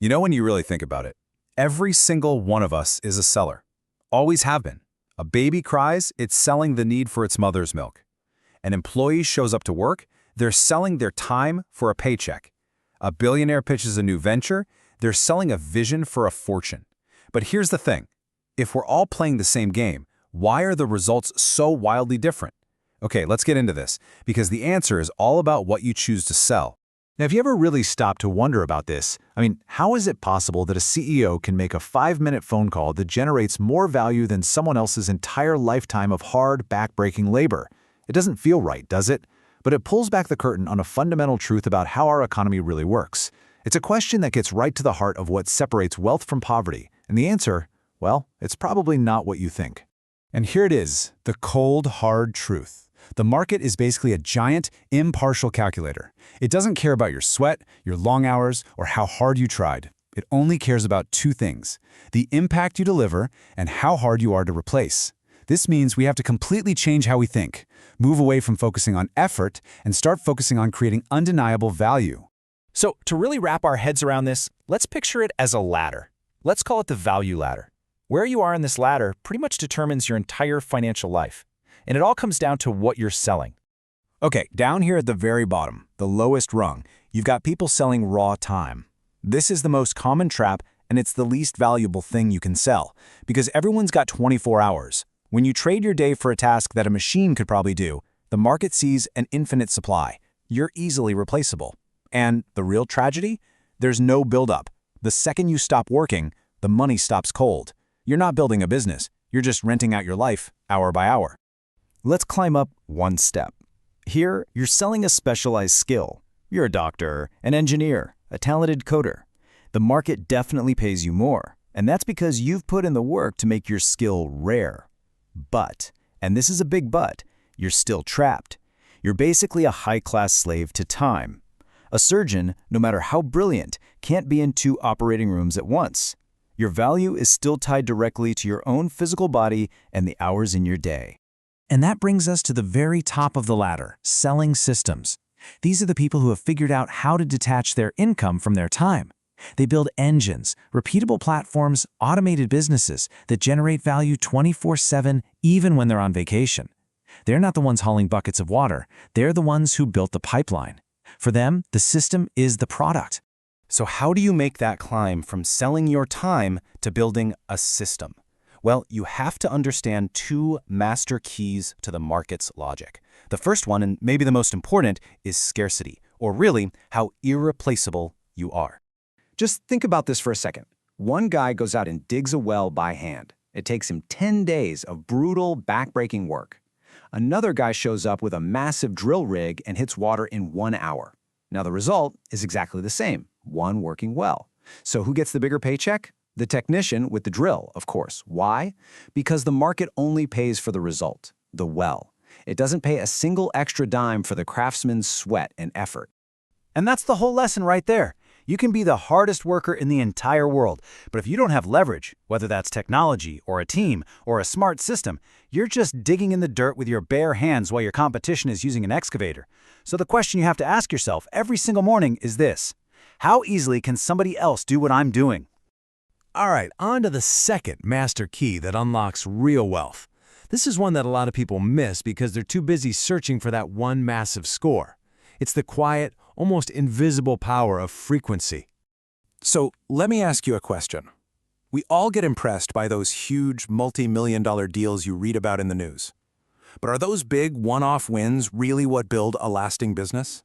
You know, when you really think about it, every single one of us is a seller. Always have been. A baby cries, it's selling the need for its mother's milk. An employee shows up to work, they're selling their time for a paycheck. A billionaire pitches a new venture, they're selling a vision for a fortune. But here's the thing. If we're all playing the same game, why are the results so wildly different? Okay, let's get into this, because the answer is all about what you choose to sell. Now, have you ever really stopped to wonder about this? I mean, how is it possible that a CEO can make a 5-minute phone call that generates more value than someone else's entire lifetime of hard, back-breaking labor? It doesn't feel right, does it? But it pulls back the curtain on a fundamental truth about how our economy really works. It's a question that gets right to the heart of what separates wealth from poverty. And the answer, well, it's probably not what you think. And here it is, the cold, hard truth. The market is basically a giant, impartial calculator. It doesn't care about your sweat, your long hours, or how hard you tried. It only cares about two things: the impact you deliver and how hard you are to replace. This means we have to completely change how we think, move away from focusing on effort, and start focusing on creating undeniable value. So, to really wrap our heads around this, let's picture it as a ladder. Let's call it the value ladder. Where you are in this ladder pretty much determines your entire financial life. And it all comes down to what you're selling. Okay, down here at the very bottom, the lowest rung, you've got people selling raw time. This is the most common trap, and it's the least valuable thing you can sell, because everyone's got 24 hours. When you trade your day for a task that a machine could probably do, the market sees an infinite supply. You're easily replaceable. And the real tragedy? There's no buildup. The second you stop working, the money stops cold. You're not building a business. You're just renting out your life, hour by hour. Let's climb up one step. Here, you're selling a specialized skill. You're a doctor, an engineer, a talented coder. The market definitely pays you more, and that's because you've put in the work to make your skill rare. But, and this is a big but, you're still trapped. You're basically a high-class slave to time. A surgeon, no matter how brilliant, can't be in 2 operating rooms at once. Your value is still tied directly to your own physical body and the hours in your day. And that brings us to the very top of the ladder, selling systems. These are the people who have figured out how to detach their income from their time. They build engines, repeatable platforms, automated businesses that generate value 24/7 even when they're on vacation. They're not the ones hauling buckets of water. They're the ones who built the pipeline. For them, the system is the product. So how do you make that climb from selling your time to building a system? Well, you have to understand 2 master keys to the market's logic. The first one, and maybe the most important, is scarcity, or really, how irreplaceable you are. Just think about this for a second. One guy goes out and digs a well by hand. It takes him 10 days of brutal, back-breaking work. Another guy shows up with a massive drill rig and hits water in 1 hour. Now the result is exactly the same, one working well. So who gets the bigger paycheck? The technician with the drill, of course. Why? Because the market only pays for the result, the well. It doesn't pay a single extra dime for the craftsman's sweat and effort. And that's the whole lesson right there. You can be the hardest worker in the entire world, but if you don't have leverage, whether that's technology or a team or a smart system, you're just digging in the dirt with your bare hands while your competition is using an excavator. So the question you have to ask yourself every single morning is this: how easily can somebody else do what I'm doing? All right, on to the second master key that unlocks real wealth. This is one that a lot of people miss because they're too busy searching for that one massive score. It's the quiet, almost invisible power of frequency. So let me ask you a question. We all get impressed by those huge multi-million-dollar deals you read about in the news. But are those big one-off wins really what build a lasting business?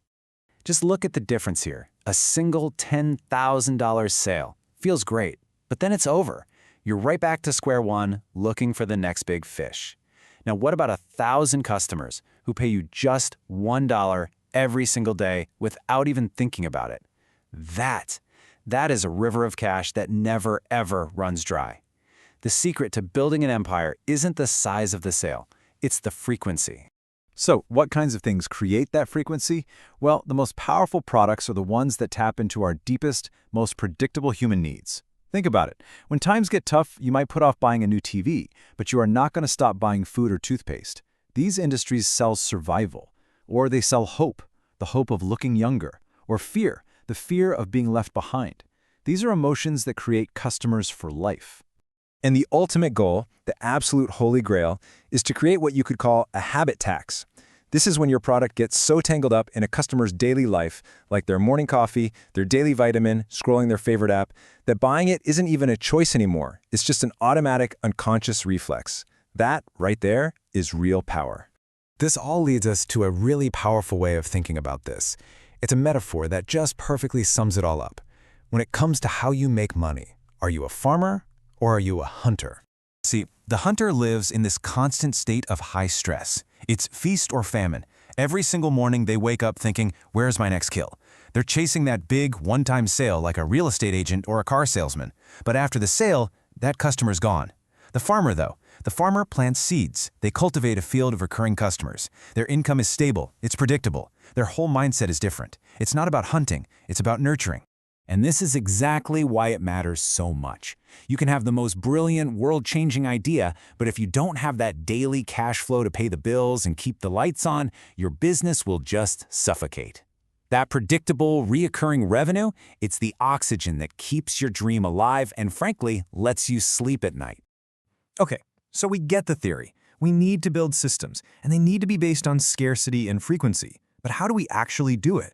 Just look at the difference here. A single $10,000 sale feels great. But then it's over. You're right back to square one, looking for the next big fish. Now, what about 1,000 customers who pay you just $1 every single day without even thinking about it? That is a river of cash that never, ever runs dry. The secret to building an empire isn't the size of the sale. It's the frequency. So, what kinds of things create that frequency? Well, the most powerful products are the ones that tap into our deepest, most predictable human needs. Think about it. When times get tough, you might put off buying a new TV, but you are not going to stop buying food or toothpaste. These industries sell survival, or they sell hope, the hope of looking younger, or fear, the fear of being left behind. These are emotions that create customers for life. And the ultimate goal, the absolute holy grail, is to create what you could call a habit tax. This is when your product gets so tangled up in a customer's daily life, like their morning coffee, their daily vitamin, scrolling their favorite app, that buying it isn't even a choice anymore. It's just an automatic, unconscious reflex. That, right there, is real power. This all leads us to a really powerful way of thinking about this. It's a metaphor that just perfectly sums it all up. When it comes to how you make money, are you a farmer or are you a hunter? See, the hunter lives in this constant state of high stress. It's feast or famine. Every single morning they wake up thinking, where's my next kill? They're chasing that big, one-time sale like a real estate agent or a car salesman. But after the sale, that customer's gone. The farmer, though, the farmer plants seeds. They cultivate a field of recurring customers. Their income is stable. It's predictable. Their whole mindset is different. It's not about hunting. It's about nurturing. And this is exactly why it matters so much. You can have the most brilliant, world-changing idea, but if you don't have that daily cash flow to pay the bills and keep the lights on, your business will just suffocate. That predictable, reoccurring revenue, it's the oxygen that keeps your dream alive and, frankly, lets you sleep at night. Okay, so we get the theory. We need to build systems, and they need to be based on scarcity and frequency. But how do we actually do it?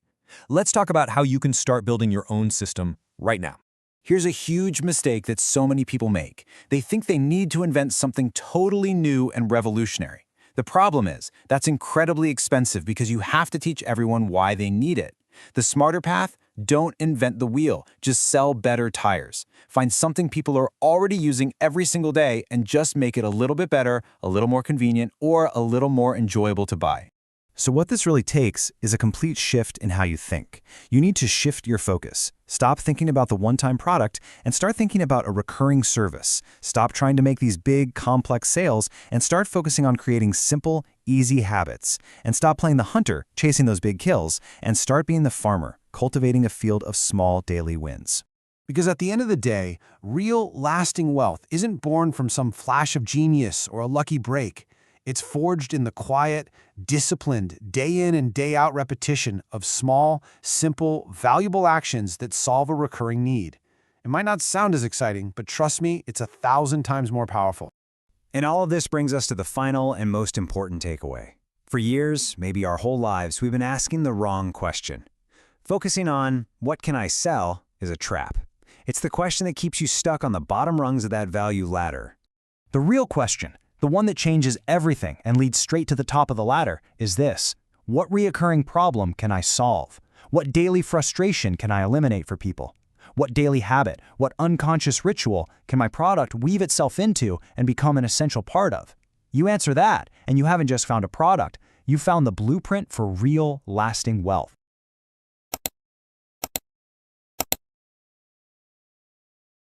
Let's talk about how you can start building your own system right now. Here's a huge mistake that so many people make. They think they need to invent something totally new and revolutionary. The problem is, that's incredibly expensive because you have to teach everyone why they need it. The smarter path? Don't invent the wheel, just sell better tires. Find something people are already using every single day and just make it a little bit better, a little more convenient, or a little more enjoyable to buy. So what this really takes is a complete shift in how you think. You need to shift your focus. Stop thinking about the one-time product and start thinking about a recurring service. Stop trying to make these big, complex sales and start focusing on creating simple, easy habits. And stop playing the hunter, chasing those big kills, and start being the farmer, cultivating a field of small daily wins. Because at the end of the day, real, lasting wealth isn't born from some flash of genius or a lucky break. It's forged in the quiet, disciplined, day in and day out repetition of small, simple, valuable actions that solve a recurring need. It might not sound as exciting, but trust me, it's 1,000 times more powerful. And all of this brings us to the final and most important takeaway. For years, maybe our whole lives, we've been asking the wrong question. Focusing on, what can I sell, is a trap. It's the question that keeps you stuck on the bottom rungs of that value ladder. The real question, the one that changes everything and leads straight to the top of the ladder, is this: what reoccurring problem can I solve? What daily frustration can I eliminate for people? What daily habit, what unconscious ritual can my product weave itself into and become an essential part of? You answer that, and you haven't just found a product, you found the blueprint for real, lasting wealth.